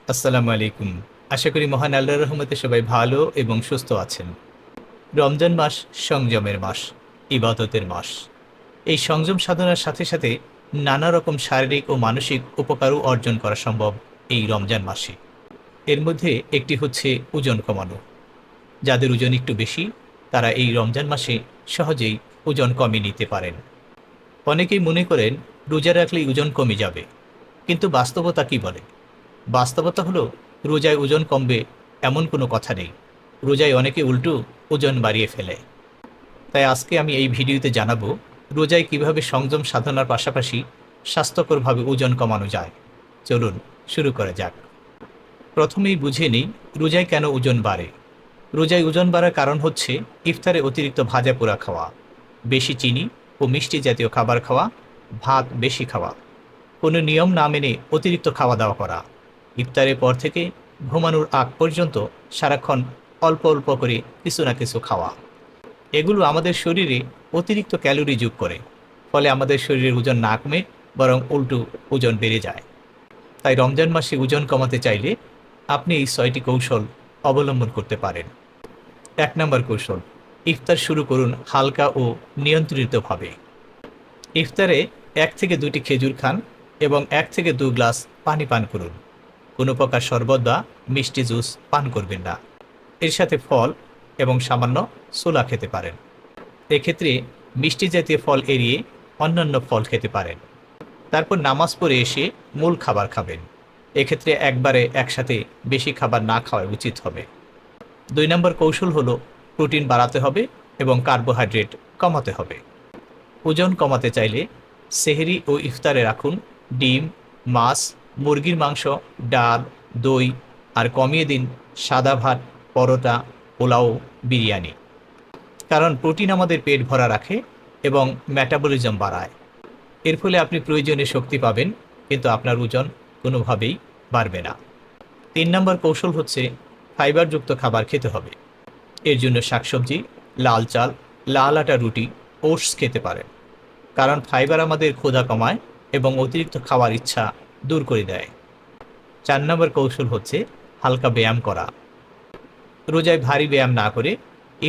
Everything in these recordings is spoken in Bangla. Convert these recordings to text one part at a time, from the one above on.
আসসালামু আলাইকুম। আশা করি মহান আল্লাহর রহমতে সবাই ভালো এবং সুস্থ আছেন। রমজান মাস সংযমের মাস, ইবাদতের মাস। এই সংযম সাধনার সাথে সাথে নানা রকম শারীরিক ও মানসিক উপকারও অর্জন করা সম্ভব এই রমজান মাসে। এর মধ্যে একটি হচ্ছে ওজন কমানো। যাদের ওজন একটু বেশি, তারা এই রমজান মাসে সহজেই ওজন কমিয়ে নিতে পারেন। অনেকেই মনে করেন রোজা রাখলেই ওজন কমে যাবে, কিন্তু বাস্তবতা কি বলে? বাস্তবতা হলো রোজায় ওজন কমবে এমন কোনো কথা নেই। রোজায় অনেকে উল্টো ওজন বাড়িয়ে ফেলে। তাই আজকে আমি এই ভিডিওতে জানাবো রোজায় কিভাবে সংযম সাধনার পাশাপাশি স্বাস্থ্যকরভাবে ওজন কমানো যায়। চলুন শুরু করা যাক। প্রথমেই বুঝে নিই রোজায় কেন ওজন বাড়ে। রোজায় ওজন বাড়ার কারণ হচ্ছে ইফতারে অতিরিক্ত ভাজা পোড়া খাওয়া, বেশি চিনি ও মিষ্টি জাতীয় খাবার খাওয়া, ভাত বেশি খাওয়া, কোনো নিয়ম না মেনে অতিরিক্ত খাওয়া দাওয়া করা, ইফতারের পর থেকে ঘুমানোর আগ পর্যন্ত সারাক্ষণ অল্প অল্প করে কিছু না কিছু খাওয়া। এগুলো আমাদের শরীরে অতিরিক্ত ক্যালোরি যোগ করে, ফলে আমাদের শরীরের ওজন না কমে বরং উল্টো ওজন বেড়ে যায়। তাই রমজান মাসে ওজন কমাতে চাইলে আপনি এই 6টি কৌশল অবলম্বন করতে পারেন। 1 নম্বর কৌশল, ইফতার শুরু করুন হালকা ও নিয়ন্ত্রিতভাবে। ইফতারে 1 থেকে 2টি খেজুর খান এবং 1 থেকে 2 গ্লাস পানি পান করুন। কোনো প্রকার শরবত বা মিষ্টি জুস পান করবেন না। এর সাথে ফল এবং সামান্য ছোলা খেতে পারেন। এক্ষেত্রে মিষ্টি জাতীয় ফল এড়িয়ে অন্যান্য ফল খেতে পারেন। তারপর নামাজ পড়ে এসে মূল খাবার খাবেন। এক্ষেত্রে একবারে একসাথে বেশি খাবার না খাওয়া উচিত হবে। 2 নম্বর কৌশল হলো প্রোটিন বাড়াতে হবে এবং কার্বোহাইড্রেট কমাতে হবে। ওজন কমাতে চাইলে সেহরি ও ইফতারে রাখুন ডিম, মাছ, মুরগির মাংস, ডাল, দই, আর কমিয়ে দিন সাদা ভাত, পরোটা, পোলাও, বিরিয়ানি। কারণ প্রোটিন আমাদের পেট ভরা রাখে এবং মেটাবলিজম বাড়ায়। এর ফলে আপনি প্রয়োজনীয় শক্তি পাবেন, কিন্তু আপনার ওজন কোনোভাবেই বাড়বে না। 3 নম্বর কৌশল হচ্ছে ফাইবারযুক্ত খাবার খেতে হবে। এর জন্য শাকসবজি, লাল চাল, লাল আটা রুটি, ওটস খেতে পারেন। কারণ ফাইবার আমাদের ক্ষুধা কমায় এবং অতিরিক্ত খাওয়ার ইচ্ছা দূর করে দেয়। 4 নম্বর কৌশল হচ্ছে হালকা ব্যায়াম করা। রোজায় ভারী ব্যায়াম না করে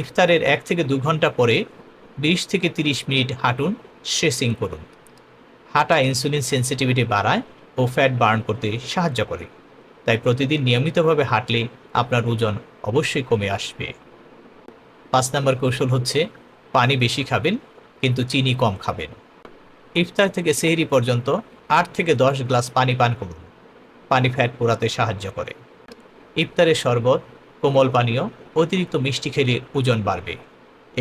ইফতারের 1 থেকে 2 ঘন্টা পরে 20 থেকে 30 মিনিট হাঁটুন, স্ট্রেচিং করুন। হাঁটা ইনসুলিন সেন্সিটিভিটি বাড়ায় ও ফ্যাট বার্ন করতে সাহায্য করে। তাই প্রতিদিন নিয়মিতভাবে হাঁটলে আপনার ওজন অবশ্যই কমে আসবে। 5 নম্বর কৌশল হচ্ছে পানি বেশি খাবেন, কিন্তু চিনি কম খাবেন। ইফতার থেকে সেহরি পর্যন্ত 8 থেকে 10 গ্লাস পানি পান করুন। পানি ফ্যাট পোড়াতে সাহায্য করে। ইফতারের শরবত, কোমল পানীয়, অতিরিক্ত মিষ্টি খেলে ওজন বাড়বে।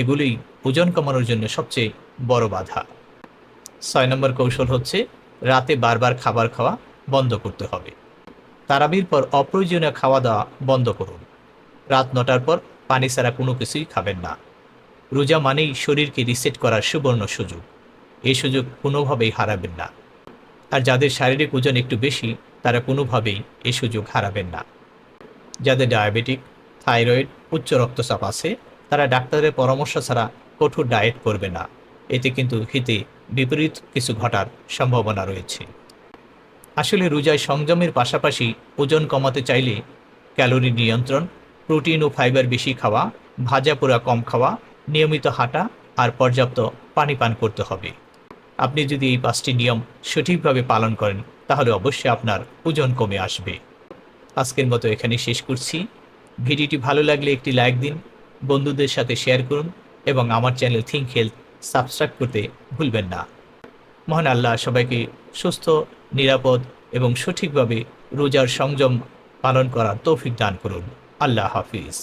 এগুলোই ওজন কমানোর জন্য সবচেয়ে বড় বাধা। 6 নম্বর কৌশল হচ্ছে রাতে বারবার খাবার খাওয়া বন্ধ করতে হবে। তারাবির পর অপ্রয়োজনীয় খাওয়া দাওয়া বন্ধ করুন। রাত 9টার পর পানি ছাড়া কোনো কিছুই খাবেন না। রোজা মানেই শরীরকে রিসেট করার সুবর্ণ সুযোগ। এই সুযোগ কোনোভাবেই হারাবেন না। আর যাদের শারীরিক ওজন একটু বেশি, তারা কোনোভাবেই এই সুযোগ হারাবেন না। যাদের ডায়াবেটিক, থাইরয়েড, উচ্চ রক্তচাপ আছে, তারা ডাক্তারের পরামর্শ ছাড়া কঠোর ডায়েট করবে না। এতে কিন্তু হিতে বিপরীত কিছু ঘটার সম্ভাবনা রয়েছে। আসলে রোজায় সংযমের পাশাপাশি ওজন কমাতে চাইলে ক্যালোরি নিয়ন্ত্রণ, প্রোটিন ও ফাইবার বেশি খাওয়া, ভাজা পোড়া কম খাওয়া, নিয়মিত হাঁটা আর পর্যাপ্ত পানি পান করতে হবে। আপনি যদি এই 5টি নিয়ম সঠিকভাবে পালন করেন, তাহলে অবশ্যই আপনার ওজন কমে আসবে। আজকের মতো এখানে শেষ করছি। ভিডিওটি ভালো লাগলে একটি লাইক দিন, বন্ধুদের সাথে শেয়ার করুন এবং আমার চ্যানেল থিঙ্ক হেলথ সাবস্ক্রাইব করতে ভুলবেন না। মহান আল্লাহ সবাইকে সুস্থ, নিরাপদ এবং সঠিকভাবে রোজার সংযম পালন করার তৌফিক দান করুন। আল্লাহ হাফিজ।